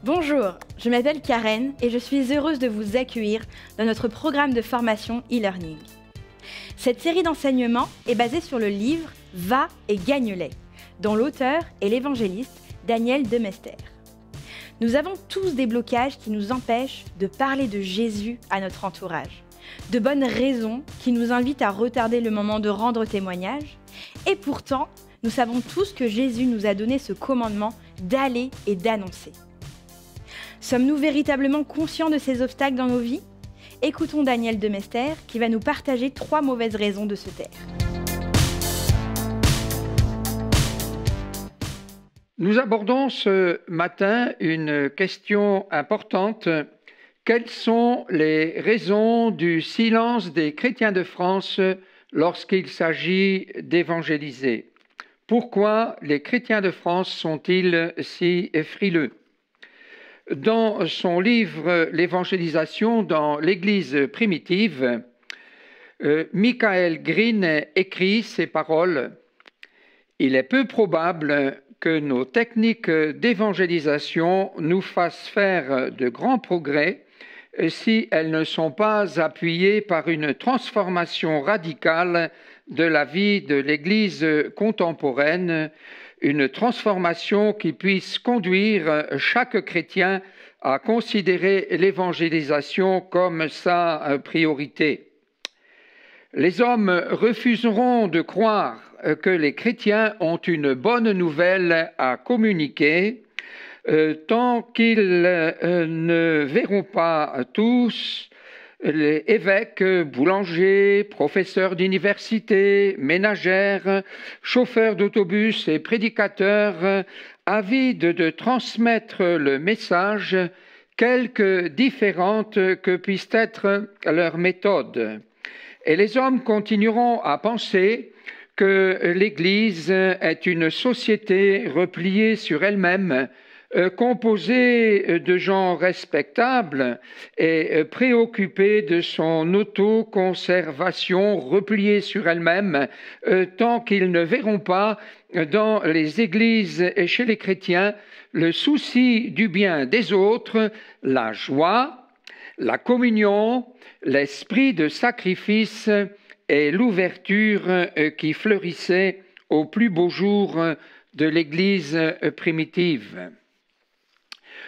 Bonjour, je m'appelle Karen et je suis heureuse de vous accueillir dans notre programme de formation e-learning. Cette série d'enseignements est basée sur le livre « Va et gagne-les » dont l'auteur est l'évangéliste Daniel Demester. Nous avons tous des blocages qui nous empêchent de parler de Jésus à notre entourage, de bonnes raisons qui nous invitent à retarder le moment de rendre témoignage, et pourtant, nous savons tous que Jésus nous a donné ce commandement d'aller et d'annoncer. Sommes-nous véritablement conscients de ces obstacles dans nos vies ? Écoutons Daniel Demester qui va nous partager 3 mauvaises raisons de se taire. Nous abordons ce matin une question importante. Quelles sont les raisons du silence des chrétiens de France lorsqu'il s'agit d'évangéliser ? Pourquoi les chrétiens de France sont-ils si frileux ? Dans son livre « L'évangélisation dans l'Église primitive », Michael Green écrit ces paroles « Il est peu probable que nos techniques d'évangélisation nous fassent faire de grands progrès si elles ne sont pas appuyées par une transformation radicale de la vie de l'Église contemporaine, une transformation qui puisse conduire chaque chrétien à considérer l'évangélisation comme sa priorité. Les hommes refuseront de croire que les chrétiens ont une bonne nouvelle à communiquer tant qu'ils ne verront pas tous les évêques, boulangers, professeurs d'université, ménagères, chauffeurs d'autobus et prédicateurs avides de transmettre le message, quelque différente que puisse être leur méthode. Et les hommes continueront à penser que l'Église est une société repliée sur elle-même, composée de gens respectables et préoccupés de son autoconservation, repliée sur elle-même, tant qu'ils ne verront pas dans les églises et chez les chrétiens le souci du bien des autres, la joie, la communion, l'esprit de sacrifice et l'ouverture qui fleurissait au plus beau jour de l'Église primitive.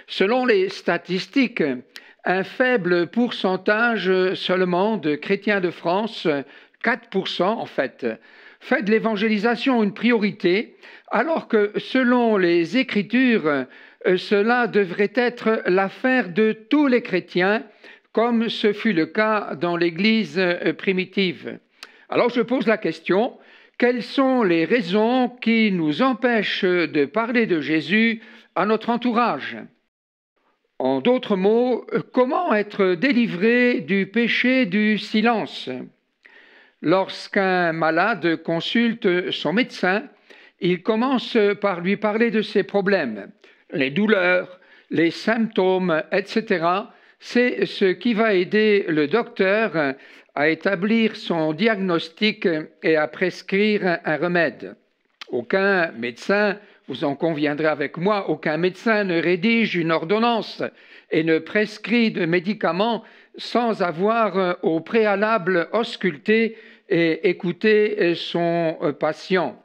Selon les statistiques, un faible pourcentage seulement de chrétiens de France, 4% en fait de l'évangélisation une priorité, alors que selon les Écritures, cela devrait être l'affaire de tous les chrétiens, comme ce fut le cas dans l'Église primitive. Alors je pose la question, quelles sont les raisons qui nous empêchent de parler de Jésus à notre entourage ? En d'autres mots, comment être délivré du péché du silence ? Lorsqu'un malade consulte son médecin, il commence par lui parler de ses problèmes, les douleurs, les symptômes, etc. C'est ce qui va aider le docteur à établir son diagnostic et à prescrire un remède. Aucun médecin, vous en conviendrez avec moi, aucun médecin ne rédige une ordonnance et ne prescrit de médicaments sans avoir au préalable ausculté et écouté son patient.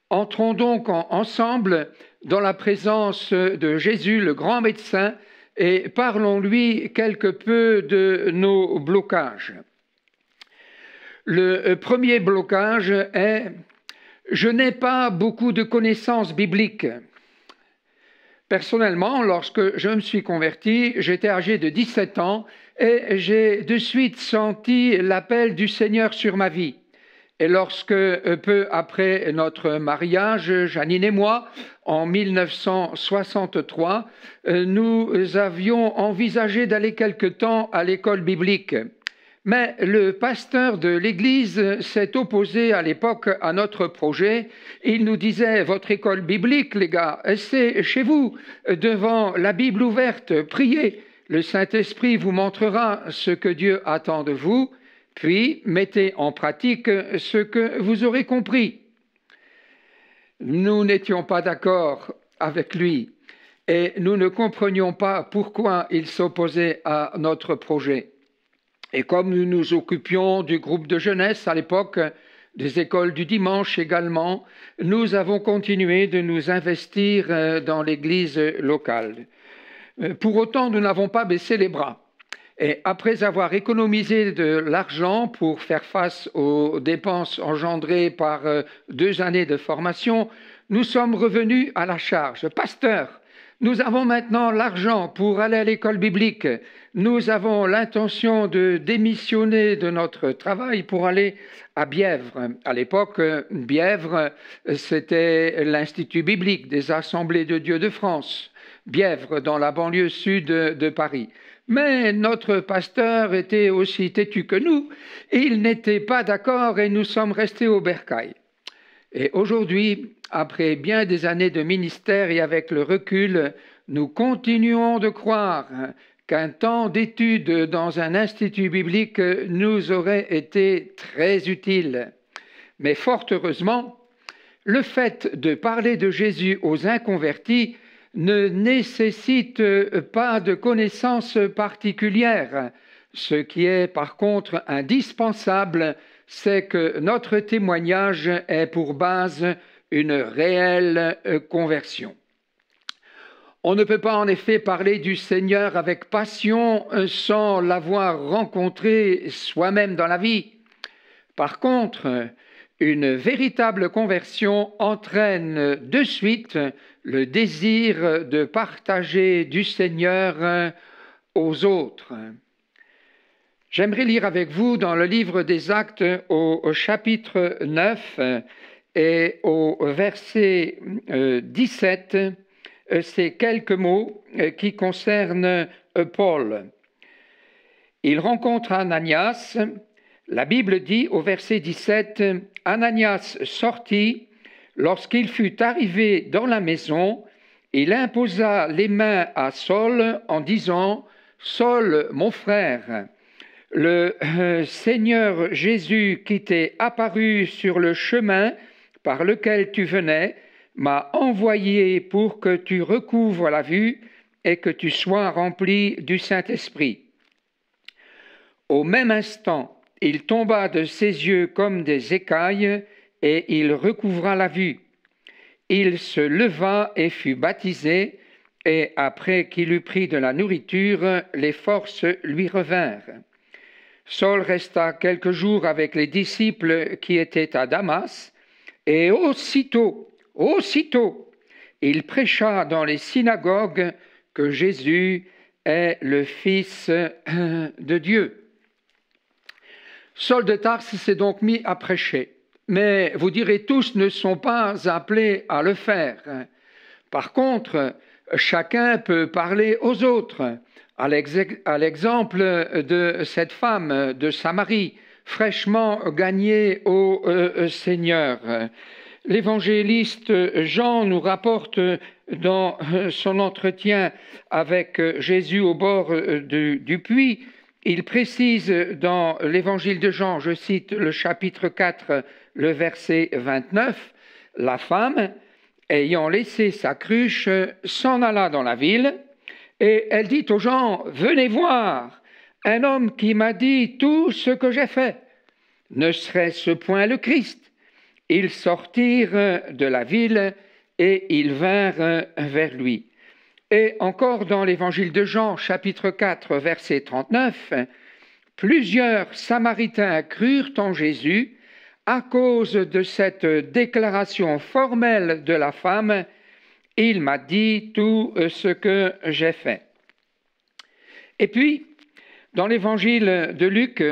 Entrons donc ensemble dans la présence de Jésus, le grand médecin, et parlons-lui quelque peu de nos blocages. Le premier blocage est « Je n'ai pas beaucoup de connaissances bibliques ». Personnellement, lorsque je me suis converti, j'étais âgé de 17 ans et j'ai de suite senti l'appel du Seigneur sur ma vie. Et lorsque, peu après notre mariage, Janine et moi, en 1963, nous avions envisagé d'aller quelque temps à l'école biblique. Mais le pasteur de l'église s'est opposé à l'époque à notre projet. Il nous disait « Votre école biblique, les gars, c'est chez vous, devant la Bible ouverte, priez. Le Saint-Esprit vous montrera ce que Dieu attend de vous, puis mettez en pratique ce que vous aurez compris. » Nous n'étions pas d'accord avec lui. et nous ne comprenions pas pourquoi il s'opposait à notre projet. Et comme nous nous occupions du groupe de jeunesse à l'époque, des écoles du dimanche également, nous avons continué de nous investir dans l'église locale. Pour autant, nous n'avons pas baissé les bras. Et après avoir économisé de l'argent pour faire face aux dépenses engendrées par 2 années de formation, nous sommes revenus à la charge. Pasteur, nous avons maintenant l'argent pour aller à l'école biblique. Nous avons l'intention de démissionner de notre travail pour aller à Bièvre. À l'époque, Bièvre, c'était l'Institut biblique des Assemblées de Dieu de France. Bièvre, dans la banlieue sud de Paris. Mais notre pasteur était aussi têtu que nous. Il n'était pas d'accord et nous sommes restés au bercail. Et aujourd'hui, après bien des années de ministère et avec le recul, nous continuons de croire qu'un temps d'études dans un institut biblique nous aurait été très utile. Mais fort heureusement, le fait de parler de Jésus aux inconvertis ne nécessite pas de connaissances particulières. Ce qui est par contre indispensable, c'est que notre témoignage ait pour base une réelle conversion. On ne peut pas en effet parler du Seigneur avec passion sans l'avoir rencontré soi-même dans la vie. Par contre, une véritable conversion entraîne de suite le désir de partager du Seigneur aux autres. J'aimerais lire avec vous dans le livre des Actes au chapitre 9 et au verset 17, ces quelques mots qui concernent Paul. Il rencontre Ananias. La Bible dit au verset 17, « Ananias sortit, lorsqu'il fut arrivé dans la maison, il imposa les mains à Saul en disant, « Saul, mon frère, le Seigneur Jésus qui t'est apparu sur le chemin par lequel tu venais, m'a envoyé pour que tu recouvres la vue et que tu sois rempli du Saint-Esprit. » Au même instant, il tomba de ses yeux comme des écailles et il recouvra la vue. Il se leva et fut baptisé, et après qu'il eut pris de la nourriture, les forces lui revinrent. Saul resta quelques jours avec les disciples qui étaient à Damas, et aussitôt, il prêcha dans les synagogues que Jésus est le Fils de Dieu. Saul de Tarse s'est donc mis à prêcher, mais vous direz tous ne sont pas appelés à le faire. Par contre, chacun peut parler aux autres, à l'exemple de cette femme de Samarie, fraîchement gagnée au Seigneur. L'évangéliste Jean nous rapporte dans son entretien avec Jésus au bord du puits, il précise dans l'évangile de Jean, je cite le chapitre 4, le verset 29, « La femme, ayant laissé sa cruche, s'en alla dans la ville, et elle dit aux gens, « Venez voir, un homme qui m'a dit tout ce que j'ai fait. Ne serait-ce point le Christ ?» Ils sortirent de la ville et ils vinrent vers lui. Et encore dans l'évangile de Jean, chapitre 4, verset 39, « Plusieurs Samaritains crurent en Jésus à cause de cette déclaration formelle de la femme, « Il m'a dit tout ce que j'ai fait. » Et puis, dans l'évangile de Luc,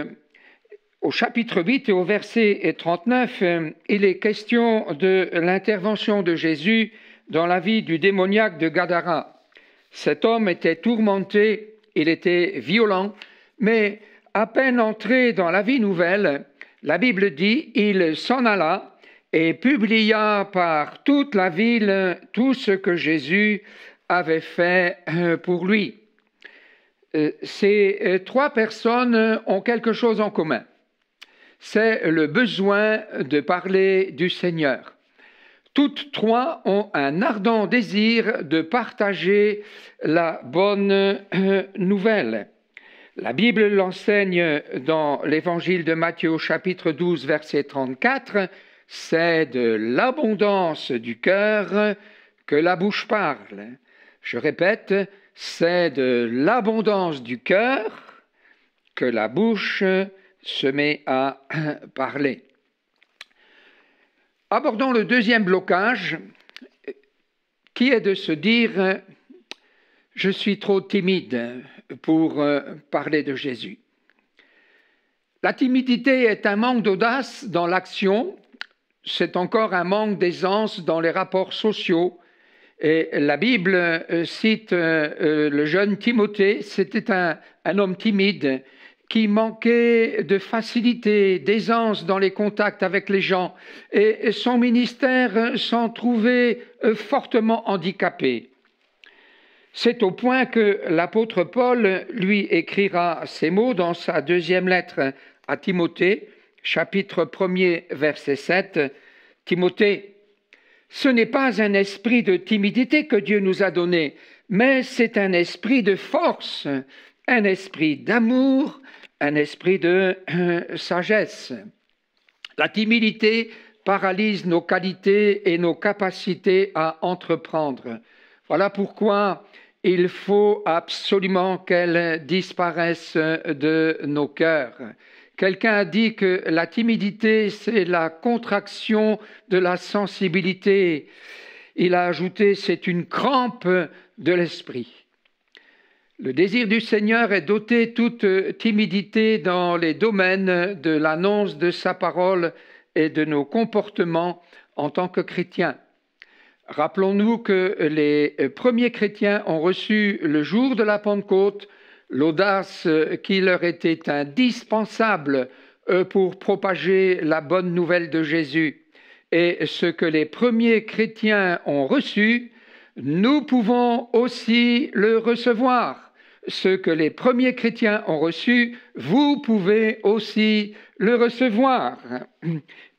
au chapitre 8 et au verset 39, il est question de l'intervention de Jésus dans la vie du démoniaque de Gadara. Cet homme était tourmenté, il était violent, mais à peine entré dans la vie nouvelle, la Bible dit, il s'en alla et publia par toute la ville tout ce que Jésus avait fait pour lui. Ces 3 personnes ont quelque chose en commun. C'est le besoin de parler du Seigneur. Toutes trois ont un ardent désir de partager la bonne nouvelle. La Bible l'enseigne dans l'Évangile de Matthieu au chapitre 12, verset 34, « C'est de l'abondance du cœur que la bouche parle. » Je répète, c'est de l'abondance du cœur que la bouche se met à parler. Abordons le deuxième blocage, qui est de se dire « Je suis trop timide pour parler de Jésus ». La timidité est un manque d'audace dans l'action, c'est encore un manque d'aisance dans les rapports sociaux. Et la Bible cite le jeune Timothée, c'était un homme timide qui manquait de facilité, d'aisance dans les contacts avec les gens, et son ministère s'en trouvait fortement handicapé. C'est au point que l'apôtre Paul lui écrira ces mots dans sa deuxième lettre à Timothée, chapitre 1er, verset 7. « Timothée, ce n'est pas un esprit de timidité que Dieu nous a donné, mais c'est un esprit de force, un esprit d'amour, un esprit de sagesse. La timidité paralyse nos qualités et nos capacités à entreprendre. Voilà pourquoi il faut absolument qu'elle disparaisse de nos cœurs. Quelqu'un a dit que la timidité, c'est la contraction de la sensibilité. Il a ajouté, c'est une crampe de l'esprit. Le désir du Seigneur est d'ôter toute timidité dans les domaines de l'annonce de sa parole et de nos comportements en tant que chrétiens. Rappelons-nous que les premiers chrétiens ont reçu le jour de la Pentecôte l'audace qui leur était indispensable pour propager la bonne nouvelle de Jésus. Et ce que les premiers chrétiens ont reçu, nous pouvons aussi le recevoir. Ce que les premiers chrétiens ont reçu, vous pouvez aussi le recevoir.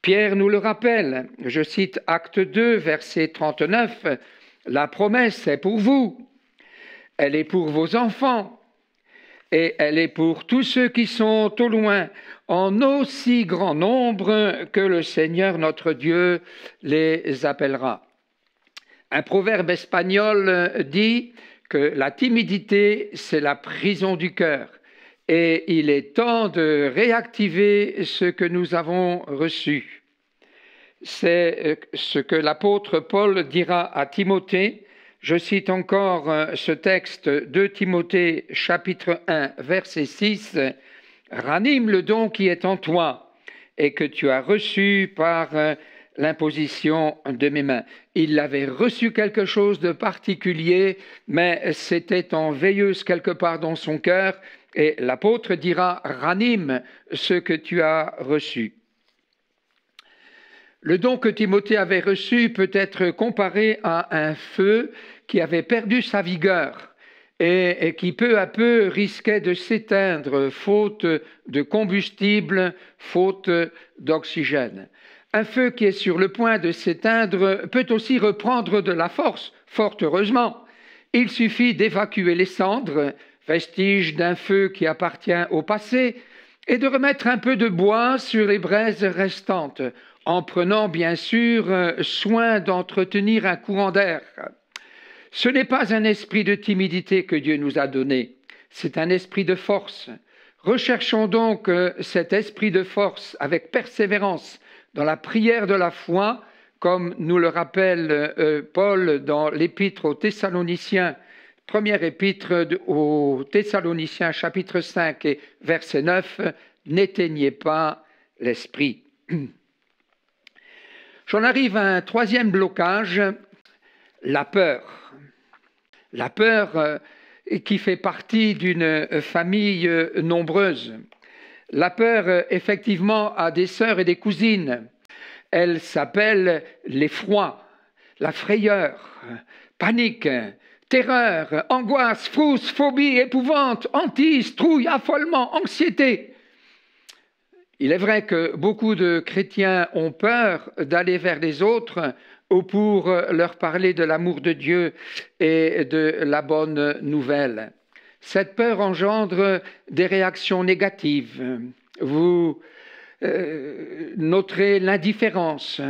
Pierre nous le rappelle, je cite Acte 2, verset 39, « La promesse est pour vous, elle est pour vos enfants, et elle est pour tous ceux qui sont au loin, en aussi grand nombre que le Seigneur notre Dieu les appellera. » Un proverbe espagnol dit que la timidité, c'est la prison du cœur. Et il est temps de réactiver ce que nous avons reçu. C'est ce que l'apôtre Paul dira à Timothée. Je cite encore ce texte de Timothée, chapitre 1, verset 6. « Ranime le don qui est en toi et que tu as reçu par l'imposition de mes mains. » Il avait reçu quelque chose de particulier, mais c'était en veilleuse quelque part dans son cœur. Et l'apôtre dira, ranime ce que tu as reçu. Le don que Timothée avait reçu peut être comparé à un feu qui avait perdu sa vigueur et qui peu à peu risquait de s'éteindre, faute de combustible, faute d'oxygène. Un feu qui est sur le point de s'éteindre peut aussi reprendre de la force, fort heureusement. Il suffit d'évacuer les cendres, vestiges d'un feu qui appartient au passé, et de remettre un peu de bois sur les braises restantes, en prenant bien sûr soin d'entretenir un courant d'air. Ce n'est pas un esprit de timidité que Dieu nous a donné, c'est un esprit de force. Recherchons donc cet esprit de force avec persévérance dans la prière de la foi, comme nous le rappelle Paul dans l'épître aux Thessaloniciens, première épître aux Thessaloniciens, chapitre 5 et verset 9, « N'éteignez pas l'esprit ». J'en arrive à un troisième blocage, la peur. La peur qui fait partie d'une famille nombreuse. La peur, effectivement, a des sœurs et des cousines. Elle s'appelle l'effroi, la frayeur, panique, terreur, angoisse, frousse, phobie, épouvante, hantise, trouille, affolement, anxiété. Il est vrai que beaucoup de chrétiens ont peur d'aller vers les autres ou pour leur parler de l'amour de Dieu et de la bonne nouvelle. Cette peur engendre des réactions négatives. Vous noterez l'indifférence.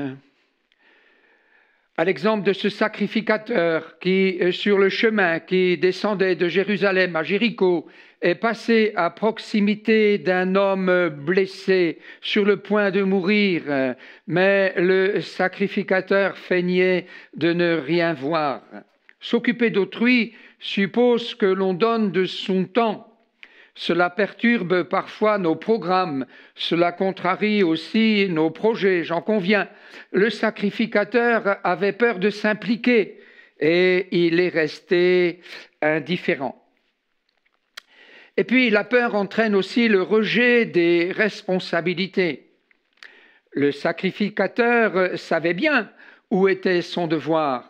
À l'exemple de ce sacrificateur qui, sur le chemin qui descendait de Jérusalem à Jéricho, est passé à proximité d'un homme blessé sur le point de mourir, mais le sacrificateur feignait de ne rien voir. S'occuper d'autrui suppose que l'on donne de son temps. Cela perturbe parfois nos programmes, cela contrarie aussi nos projets, j'en conviens. Le sacrificateur avait peur de s'impliquer et il est resté indifférent. Et puis la peur entraîne aussi le rejet des responsabilités. Le sacrificateur savait bien où était son devoir.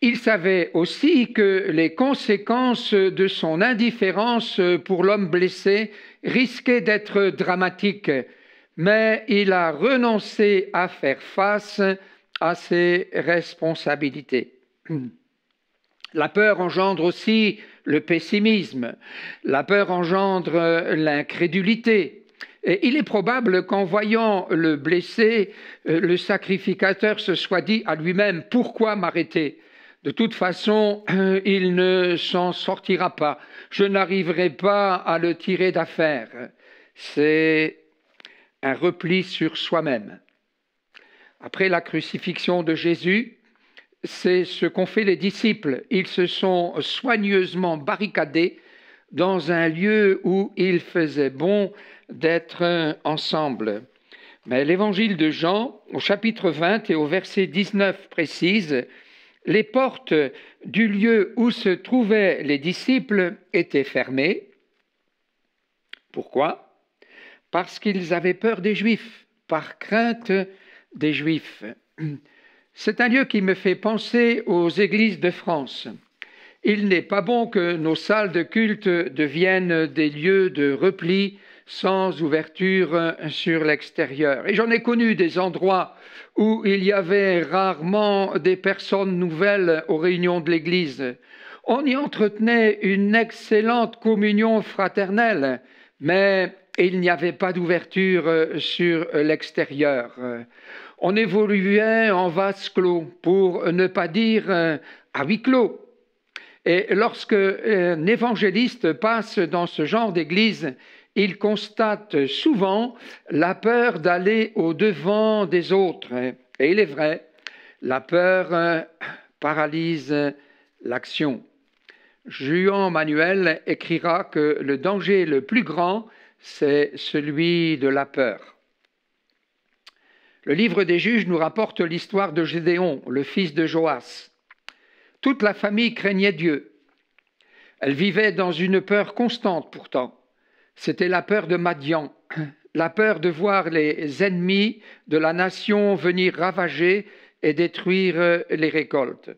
Il savait aussi que les conséquences de son indifférence pour l'homme blessé risquaient d'être dramatiques, mais il a renoncé à faire face à ses responsabilités. La peur engendre aussi le pessimisme, la peur engendre l'incrédulité. Et il est probable qu'en voyant le blessé, le sacrificateur se soit dit à lui-même « Pourquoi m'arrêter ? De toute façon, il ne s'en sortira pas. Je n'arriverai pas à le tirer d'affaire. » C'est un repli sur soi-même. Après la crucifixion de Jésus, c'est ce qu'ont fait les disciples. Ils se sont soigneusement barricadés dans un lieu où il faisait bon d'être ensemble. Mais l'évangile de Jean, au chapitre 20 et au verset 19 précise: les portes du lieu où se trouvaient les disciples étaient fermées. Pourquoi ? Parce qu'ils avaient peur des Juifs, par crainte des Juifs. C'est un lieu qui me fait penser aux églises de France. Il n'est pas bon que nos salles de culte deviennent des lieux de repli sans ouverture sur l'extérieur. Et j'en ai connu des endroits où il y avait rarement des personnes nouvelles aux réunions de l'Église. On y entretenait une excellente communion fraternelle, mais il n'y avait pas d'ouverture sur l'extérieur. On évoluait en vase clos, pour ne pas dire à huis clos. Et lorsque un évangéliste passe dans ce genre d'église, il constate souvent la peur d'aller au-devant des autres. Et il est vrai, la peur paralyse l'action. Juan Manuel écrira que le danger le plus grand, c'est celui de la peur. Le livre des Juges nous rapporte l'histoire de Gédéon, le fils de Joas. Toute la famille craignait Dieu. Elle vivait dans une peur constante pourtant. C'était la peur de Madian, la peur de voir les ennemis de la nation venir ravager et détruire les récoltes.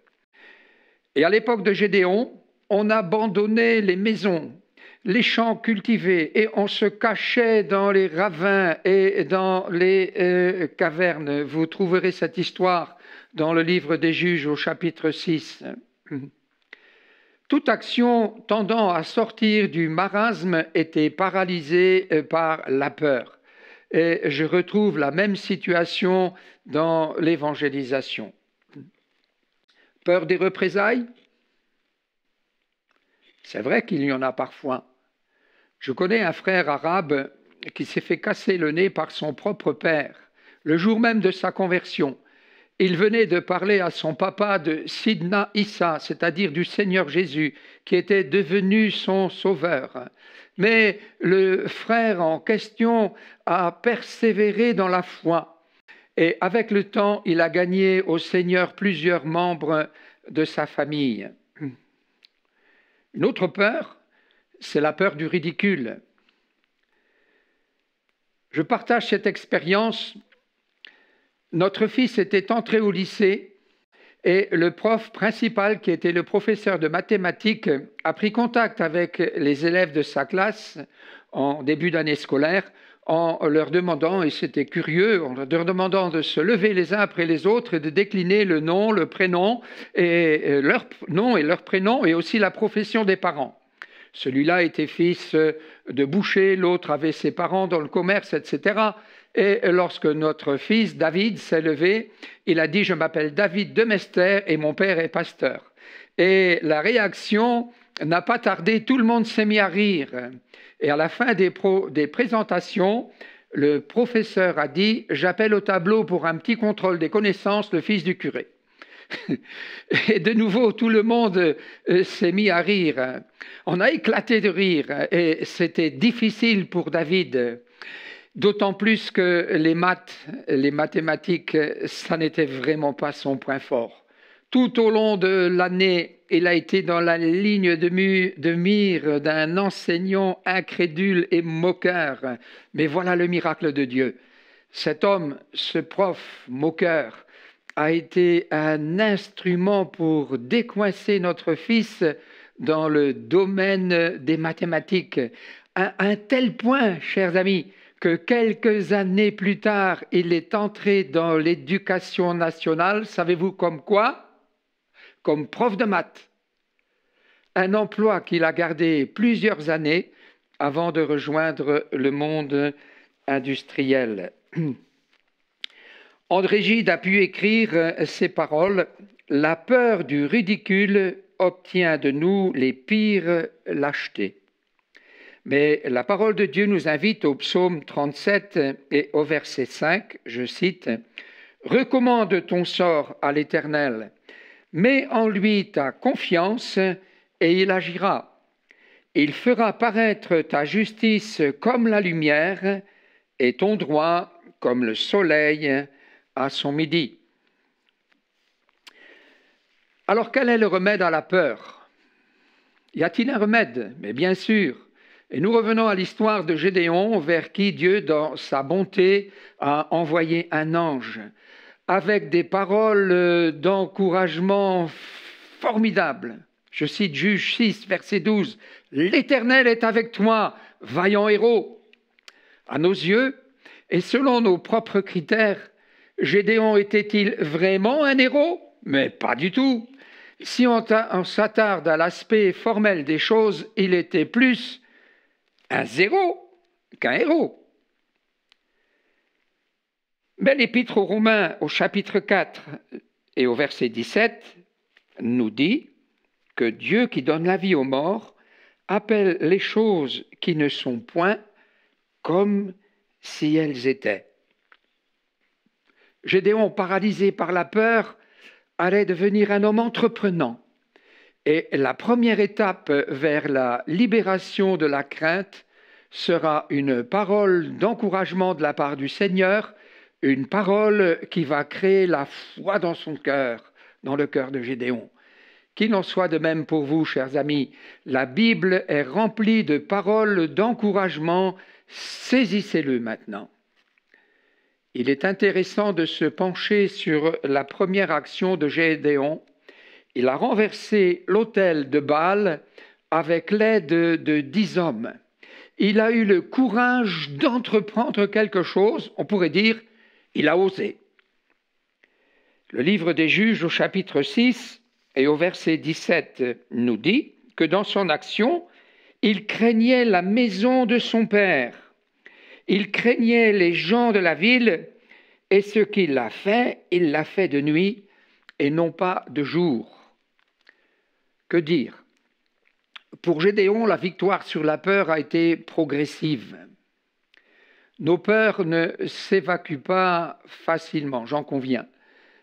Et à l'époque de Gédéon, on abandonnait les maisons, les champs cultivés, et on se cachait dans les ravins et dans les cavernes. Vous trouverez cette histoire dans le livre des Juges au chapitre 6. Toute action tendant à sortir du marasme était paralysée par la peur. Et je retrouve la même situation dans l'évangélisation. Peur des représailles ? C'est vrai qu'il y en a parfois. Je connais un frère arabe qui s'est fait casser le nez par son propre père, le jour même de sa conversion. Il venait de parler à son papa de Sidna Issa, c'est-à-dire du Seigneur Jésus, qui était devenu son sauveur. Mais le frère en question a persévéré dans la foi. Et avec le temps, il a gagné au Seigneur plusieurs membres de sa famille. Une autre peur, c'est la peur du ridicule. Je partage cette expérience. Notre fils était entré au lycée et le prof principal, qui était le professeur de mathématiques, a pris contact avec les élèves de sa classe en début d'année scolaire en leur demandant, et c'était curieux, en leur demandant de se lever les uns après les autres et de décliner le nom, le prénom, et leur nom et leur prénom, et aussi la profession des parents. Celui-là était fils de boucher, l'autre avait ses parents dans le commerce, etc. Et lorsque notre fils David s'est levé, il a dit « Je m'appelle David de Mester et mon père est pasteur ». Et la réaction n'a pas tardé, tout le monde s'est mis à rire. Et à la fin des présentations, le professeur a dit « J'appelle au tableau pour un petit contrôle des connaissances le fils du curé ». Et de nouveau, tout le monde s'est mis à rire. On a éclaté de rire et c'était difficile pour David. D'autant plus que les mathématiques, ça n'était vraiment pas son point fort. Tout au long de l'année, il a été dans la ligne de mire d'un enseignant incrédule et moqueur. Mais voilà le miracle de Dieu. Cet homme, ce prof moqueur, a été un instrument pour décoincer notre fils dans le domaine des mathématiques. À un tel point, chers amis, que quelques années plus tard, il est entré dans l'éducation nationale, savez-vous comme quoi? Comme prof de maths. Un emploi qu'il a gardé plusieurs années avant de rejoindre le monde industriel. André Gide a pu écrire ces paroles « La peur du ridicule obtient de nous les pires lâchetés ». Mais la parole de Dieu nous invite au psaume 37 et au verset 5, je cite, « Recommande ton sort à l'Éternel, mets en lui ta confiance et il agira. Il fera paraître ta justice comme la lumière et ton droit comme le soleil à son midi. » Alors quel est le remède à la peur? Y a-t-il un remède? Mais bien sûr. Et nous revenons à l'histoire de Gédéon, vers qui Dieu, dans sa bonté, a envoyé un ange, avec des paroles d'encouragement formidables. Je cite Juge 6, verset 12. « L'Éternel est avec toi, vaillant héros. » À nos yeux, et selon nos propres critères, Gédéon était-il vraiment un héros? Mais pas du tout. Si on s'attarde à l'aspect formel des choses, il était plus un zéro qu'un héros. Mais l'Épître aux Romains, au chapitre 4 et au verset 17, nous dit que Dieu qui donne la vie aux morts appelle les choses qui ne sont point comme si elles étaient. Gédéon, paralysé par la peur, allait devenir un homme entreprenant. Et la première étape vers la libération de la crainte sera une parole d'encouragement de la part du Seigneur, une parole qui va créer la foi dans son cœur, dans le cœur de Gédéon. Qu'il en soit de même pour vous, chers amis. La Bible est remplie de paroles d'encouragement. Saisissez-le maintenant. Il est intéressant de se pencher sur la première action de Gédéon. Il a renversé l'autel de Baal avec l'aide de 10 hommes. Il a eu le courage d'entreprendre quelque chose, on pourrait dire, il a osé. Le livre des Juges au chapitre 6 et au verset 17 nous dit que dans son action, il craignait la maison de son père. Il craignait les gens de la ville et ce qu'il a fait, il l'a fait de nuit et non pas de jour. Que dire? Pour Gédéon, la victoire sur la peur a été progressive. Nos peurs ne s'évacuent pas facilement, j'en conviens.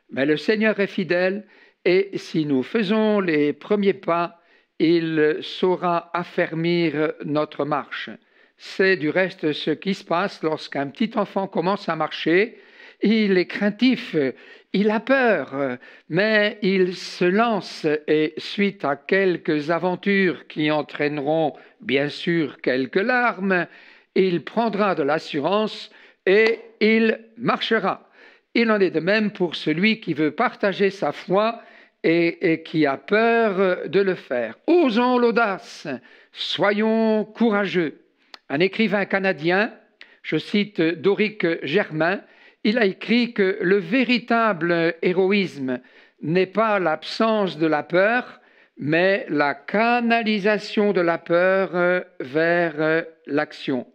Mais le Seigneur est fidèle et si nous faisons les premiers pas, il saura affermir notre marche. C'est du reste ce qui se passe lorsqu'un petit enfant commence à marcher. Il est craintif, il a peur, mais il se lance et suite à quelques aventures qui entraîneront bien sûr quelques larmes, il prendra de l'assurance et il marchera. Il en est de même pour celui qui veut partager sa foi et qui a peur de le faire. Osons l'audace, soyons courageux. Un écrivain canadien, Je cite Doric Germain, il a écrit que le véritable héroïsme n'est pas l'absence de la peur, mais la canalisation de la peur vers l'action.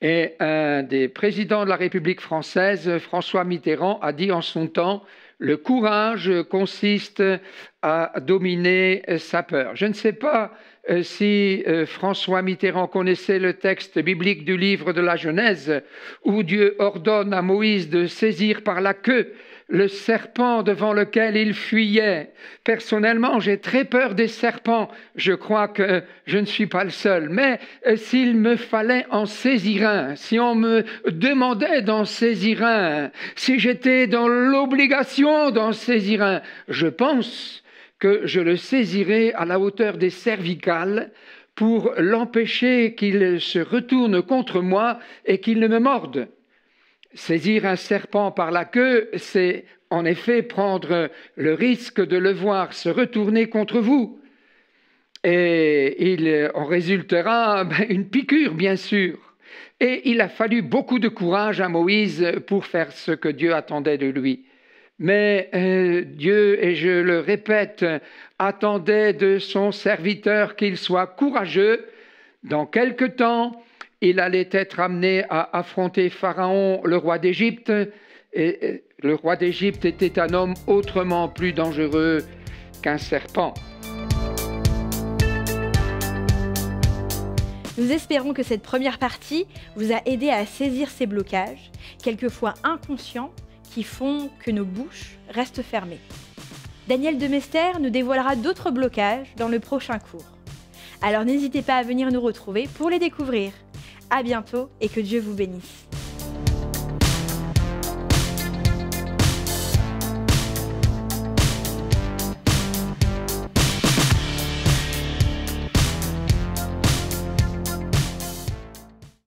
Et un des présidents de la République française, François Mitterrand, a dit en son temps « Le courage consiste à dominer sa peur ». Je ne sais pas si François Mitterrand connaissait le texte biblique du livre de la Genèse, où Dieu ordonne à Moïse de saisir par la queue le serpent devant lequel il fuyait. Personnellement, j'ai très peur des serpents. Je crois que je ne suis pas le seul. Mais s'il me fallait en saisir un, si on me demandait d'en saisir un, si j'étais dans l'obligation d'en saisir un, je pense que je le saisirais à la hauteur des cervicales pour l'empêcher qu'il se retourne contre moi et qu'il ne me morde. Saisir un serpent par la queue, c'est en effet prendre le risque de le voir se retourner contre vous. Et il en résultera une piqûre, bien sûr. Et il a fallu beaucoup de courage à Moïse pour faire ce que Dieu attendait de lui. Mais Dieu, et je le répète, attendait de son serviteur qu'il soit courageux. Dans quelque temps, il allait être amené à affronter Pharaon, le roi d'Égypte. Et le roi d'Égypte était un homme autrement plus dangereux qu'un serpent. Nous espérons que cette première partie vous a aidé à saisir ces blocages, quelquefois inconscients, qui font que nos bouches restent fermées. Daniel Demester nous dévoilera d'autres blocages dans le prochain cours. Alors n'hésitez pas à venir nous retrouver pour les découvrir. À bientôt et que Dieu vous bénisse.